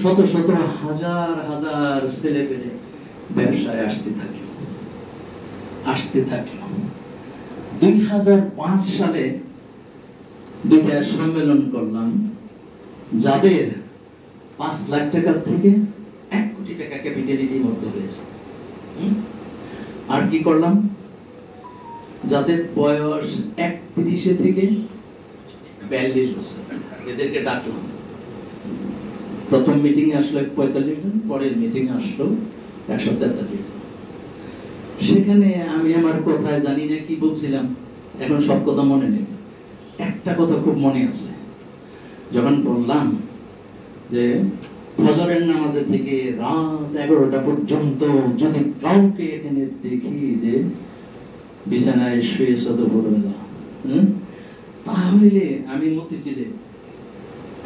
শত শত হাজার হাজার ছেলে পেলে ব্যবসায় আসতে থাকলো 2005 সালে দুইটা সম্মেলন করলাম, যাদের 5 লাখ টাকার থেকে 1 কোটি টাকা ক্যাপিটালিটি মধ্যে হয়েছে। আর কি করলাম, যাদের বয়স 31 থেকে 42 বছর, এদেরকে ডাকলাম। প্রথম মিটিং এ আসলো 45 জন, পরের মিটিং আসলো 143 জন। সেখানে আমি আমার কথায় জানি না কি বলছিলাম, এখন সব কথা মনে নেই। একটা কথা খুব মনে আছে, যখন বললাম যে ফজরের নামাজে থেকে রাত 11টা পর্যন্ত যদি কাউকে এখানে দেখি যে বিছানায় শুয়েছে দুপুরবেলা, তাহলে আমি মতিঝিলে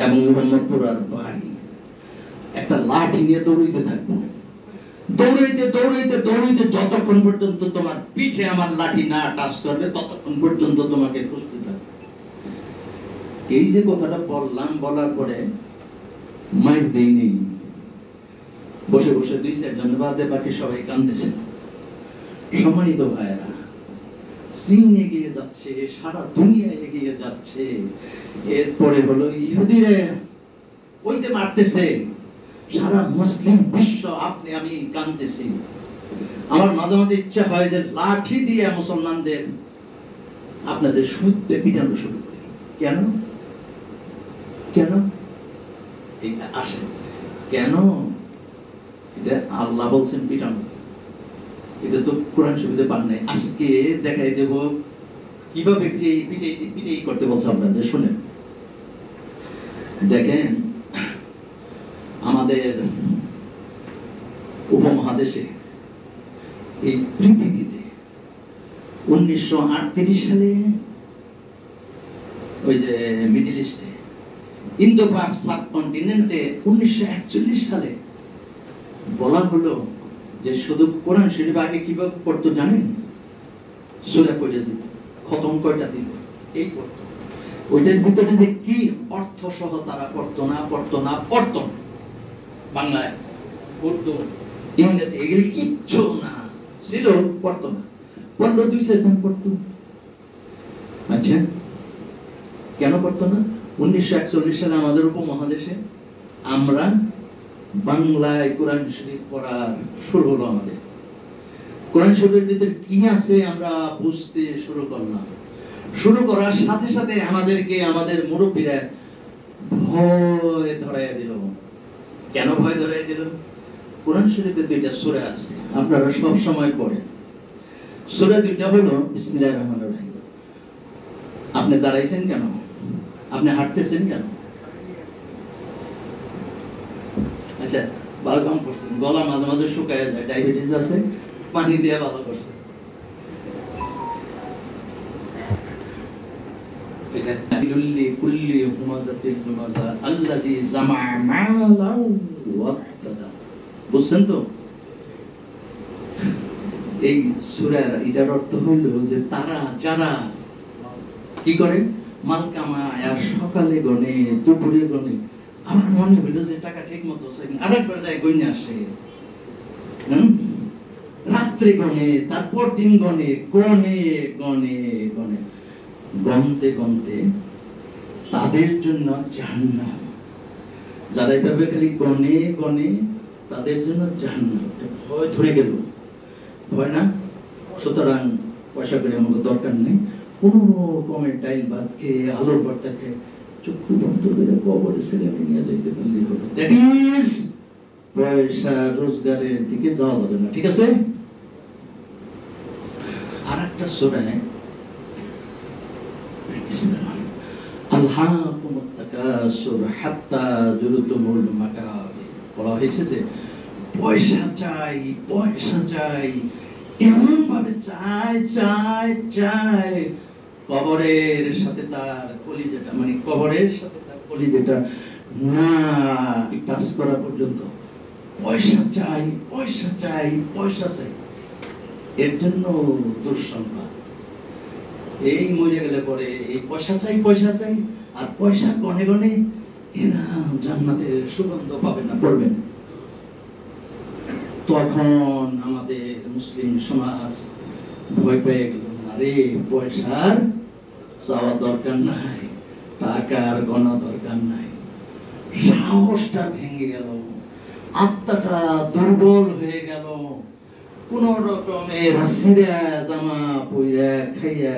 এবং মোহাম্মদপুর আর বাড়ি একটা লাঠি নিয়ে দৌড়াইতে থাকবো। দৌড়াইতে দৌড়াইতে দৌড়াইতে যতক্ষণ পর্যন্ত তোমার পিঠে আমার লাঠি না টাচ করবে ততক্ষণ পর্যন্ত তোমাকে খুঁজতে থাকবে। এই যে কথাটা বললাম, বলার পরে মাইক দেয়নি, বসে বসে 2-4 জন বাদে বাকি সবাই কাঁদতেছে। সম্মানিত ভাইয়েরা, চীন এগিয়ে যাচ্ছে, সারা দুনিয়া এগিয়ে যাচ্ছে। এরপরে হলো ইহুদিরা ওই যে মারতেছে, সারা মুসলিম বিশ্ব আপনি আমি কাঁদতেছি। আমার মাঝে মাঝে ইচ্ছা হয় যে লাঠি দিয়ে মুসলমানদের আপনাদের সুদে পিটানো শুরু করি। কেন কেন আসে কেন? এটা আল্লাহ বলছেন পিটানো, এটা তো কোরআন শরীফে পান নাই। আজকে দেখাই দেব কিভাবে পিটাই করতে বলছে আপনাদের, শুনেন। দেখেন, আমাদের উপমহাদেশে এই পৃথিবীতে 1938 সালে ওই যে মিডল ইস্টে ইন্দো পাক সাবকন্টিনেন্টে 1941 সালে বলা হলো যে শুধু কোরআন শরীফ আগে কিভাবে পড়তো জানেন? সূরা পড়ে যেত, খতম কয়টা দিল এই পড়তো। ওইটার ভিতরে যে কি অর্থ সহ তারা পড়তো না বাংলায়, উর্দু, ইংরেজি এগুলি কিচ্ছু না ছিল, পড়তো না। পড়লো 2-4 জন পড়তো। আচ্ছা, কেন পড়তো না? 1941 সালে আমাদের উপমহাদেশে আমরা বাংলায় কোরআন শরীফ পড়ার শুরু হলো। আমাদের কোরআন শরীফের ভিতরে কি আছে আমরা বুঝতে শুরু করলাম। শুরু করার সাথে সাথে আমাদেরকে আমাদের মুরব্বীরা ভয় ধরাইয়া দিল। কেন ভয় ধরাইয়া দিল? কোরআন শরীফে 2টা সূরা আছে, আপনারা সব সময় পড়েন। সূরা 2টা হলো বিসমিল্লাহির রহমানির রহিম। আপনি দাঁড়াইছেন কেন? আপনি হাঁটতেছেন কেন? আচ্ছা, ভালো কাম করছেন। গলা মাঝে মাঝে শুকায় যায়, ডায়াবেটিস আছে, পানি দিয়ে ভালো করছে। বুঝছেন তো? এই সূরার এটার অর্থ হইল যে তারা যারা কি করে, মাল কামায় আর সকালে গনে দুপুরে গনে, আমার মনে হইল যে টাকা ঠিক মতো আরেকবার যায় গইনে আসে, রাত্রে গনে, তারপর দিন গনে, গনে গনে গনে, গনতে গনতে তাদের জন্য জাহান্নাম। যারা এভাবে খালি গনে গনে তাদের জন্য জাহান্নাম। ভয় ধরে গেল, ভয় না? সুতরাং পয়সা করে আমাদের দরকার নেই, কোনো রকমের ডাইল ভাত খেয়ে আলোর ভর্তা খেয়ে চক্ষু বন্ধ করে কবরে ছেলে নিয়ে যাইতে পারলে হবে। দ্যাট ইজ পয়সা রোজগারের দিকে যাওয়া যাবে না, ঠিক আছে? আর একটা সূরায় আলহাকুমুত তাকাসুর হাত্তা যুরতুমুল মাকাবির বলা হয়েছে যে পয়সা চাই, পয়সা চাই, এমন ভাবে চাই চাই চাই কবরের সাথে তার কলিজাটা, মানে কবরের সাথে তার কলিজাটা না টাচ করা পর্যন্ত পয়সা চাই, পয়সা চাই, পয়সা চাই। এর জন্য দুঃসংবাদ, এই মরে গেলে পরে এই পয়সা চাই, পয়সা চাই, আর পয়সা গনে গনে এরা জান্নাতের সুগন্ধ পাবে না, পড়বেন। তখন আমাদের মুসলিম সমাজ ভয় পেয়ে গেল, আরে পয়সার চাওয়া দরকার নাই, টাকার গণা দরকার নাই। সাহসটা ভেঙে গেল, আত্মাটা দুর্বল হয়ে গেল। কোন রকমের সিরা জামা পইরা খাইয়া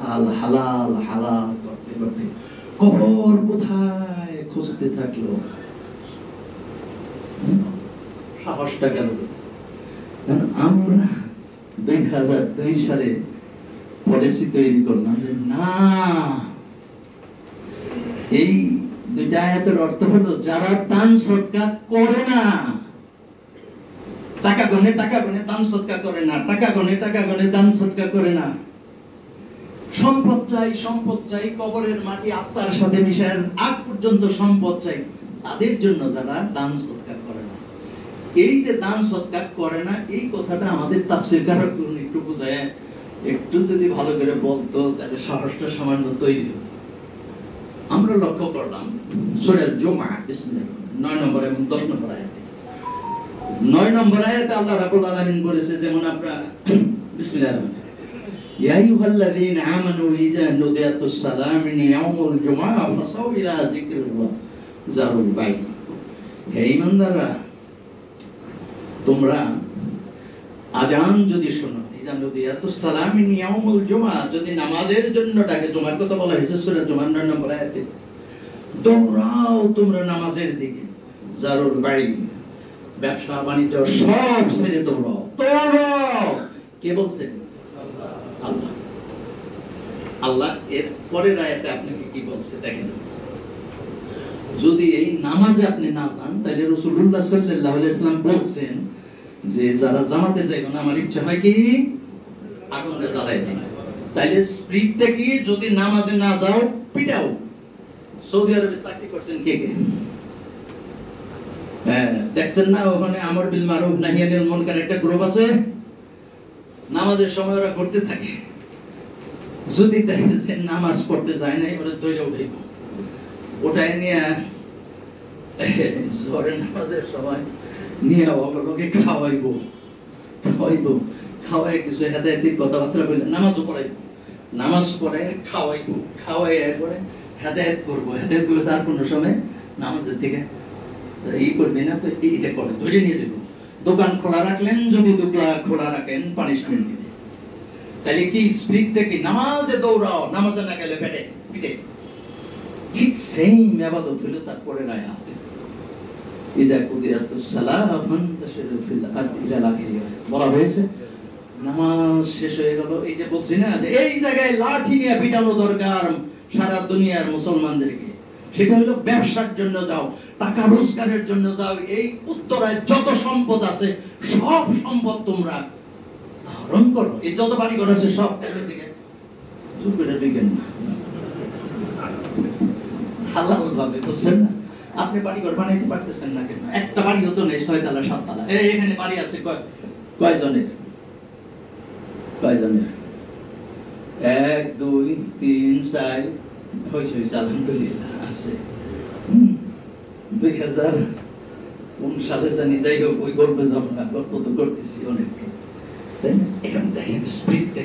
হালাল হালাল হালাল করতে করতে কবর কোথায় খুঁজতে থাকলো। সাহসটা গেল। আমরা 2002 সালে পলিসি তৈরি করলাম যে না, এই দুইটা আয়াতের অর্থ হলো যারা দান সদকা করে না, টাকা গনে দান সদকা করে না, টাকা গনে দান সদকা করে না, সম্পদ চাই কবরের মাটি আত্মার সাথে মিশার আগ পর্যন্ত সম্পদ চাই, তাদের জন্য যারা দান সদকা করে না। এই যে দান সদকা করে না, এই কথাটা আমাদের তাফসীরকাররা একটু বুঝায়, একটু যদি ভালো করে বলতো তাহলে সাহসটা সামান্য তৈরি হতো। আমরা লক্ষ্য করলাম সূরা জুমআ 9 নম্বর এবং 10 নম্বর আয়াতে, 9 নম্বর আয়াতে আল্লাহ রাব্বুল আলামিন বলেছে, যেমন আপনারা বিসমিল্লাহির রহমানির রহিম, ইয়া আইয়ুহাল্লাযীনা আমানু ইযা নুদিয়াতুস সালামি ইয়াউমুল জুমআ ফাসাউ ইলা যিকরিল্লাহ যারুল বাই। হে ঈমানদাররা, তোমরা আজান যদি শোনো, ইযা নুদিয়াতুস সালামি ইয়াউমুল জুমআ, যদি নামাজের জন্য ডাকে, জুমার কথা বলা হয়েছে সূরা জুমার 9 নম্বর আয়াতে, দৌড়াও তোমরা নামাজের দিকে, যারুল বাই, ব্যবসা বাণিজ্য সব ছেড়ে দৌড়াও। কে বলছেন? আল্লাহ। আল্লাহ এর পরের আয়াতে আপনাকে কি বলছে দেখেন, যদি এই নামাজে আপনি না যান তাহলে রাসূলুল্লাহ সাল্লাল্লাহু আলাইহি ওয়াসাল্লাম বলছেন যে যারা জামাতে যাইবে না, আমার ইচ্ছা হয় কি আগুনে জ্বালাই দিন। তাইলে স্পিরিটটা কি, যদি নামাজে না যাও পিটাও। সৌদি আরবে চাকরি করছেন কে কে? দেখছেন না ওখানে আমর বিল মারুফ নাহি আনিল মুনকার একটা গ্রুপ আছে, নামাজের সময় ওরা করতে থাকে। যদি দেখে নামাজ পড়তে যায় না, ওরা দৌড়ে উঠাইব, ওটাই নিয়ে জোহরের নামাজের সময় নিয়ে ওগুলোকে খাওয়াইবো, খাওয়াই কিছু হেদায়েতি কথাবার্তা বলে নামাজও পড়াইব, নামাজ পড়ে খাওয়াইবো, খাওয়াই পরে হেদায়েত করবো, হেদায়েত করে তার কোনো সময় নামাজের থেকে এই করবি না, তো এইটা করে ধরে নিয়ে যাবো। দোকান খোলা রাখলেন, যদি দোকান খোলা রাখেন পানিশমেন্ট দিবে। তাহলে কি স্পিরিটটা কি, নামাজে দৌড়াও, নামাজে না গেলে পেটে পিটে। ঠিক সেম ইবাদত হলো তারপরে আয়াত, ইযা কুদিয়াতুস সালাহ ফান্তাশিরু ফিল আরদি ইলা আখিরিহ। বলা হয়েছে নামাজ শেষ হয়ে গেল, এই যে বলছি না যে এই জায়গায় লাঠি নিয়ে পিটানো দরকার সারা দুনিয়ার মুসলমানদেরকে, সেটা হলো ব্যবসার জন্য যাও, টাকা রোজগারের জন্য যাও, এই উত্তরায় যত সম্পদ আছে সব সম্পদ তোমরা আহরণ করো, এই যত বাড়ি ঘর আছে সব থেকে চুপ করে দিবেন না, হালাল ভাবে, বুঝছেন না? আপনি বাড়ি ঘর বানাইতে পারতেছেন না কেন? একটা বাড়ি হতো নেই 6 তলা 7 তলা, এখানে বাড়ি আছে কয়জনের? 1 2 3 4 হয়েছে, আলহামদুলিল্লাহ আছে। 2000 সালে জানি, যাই হোক ওই গর্বে যাবো না, গর্ব তো করতেছি অনেক, তাই না? এখানে দেখেন স্পিরিটটা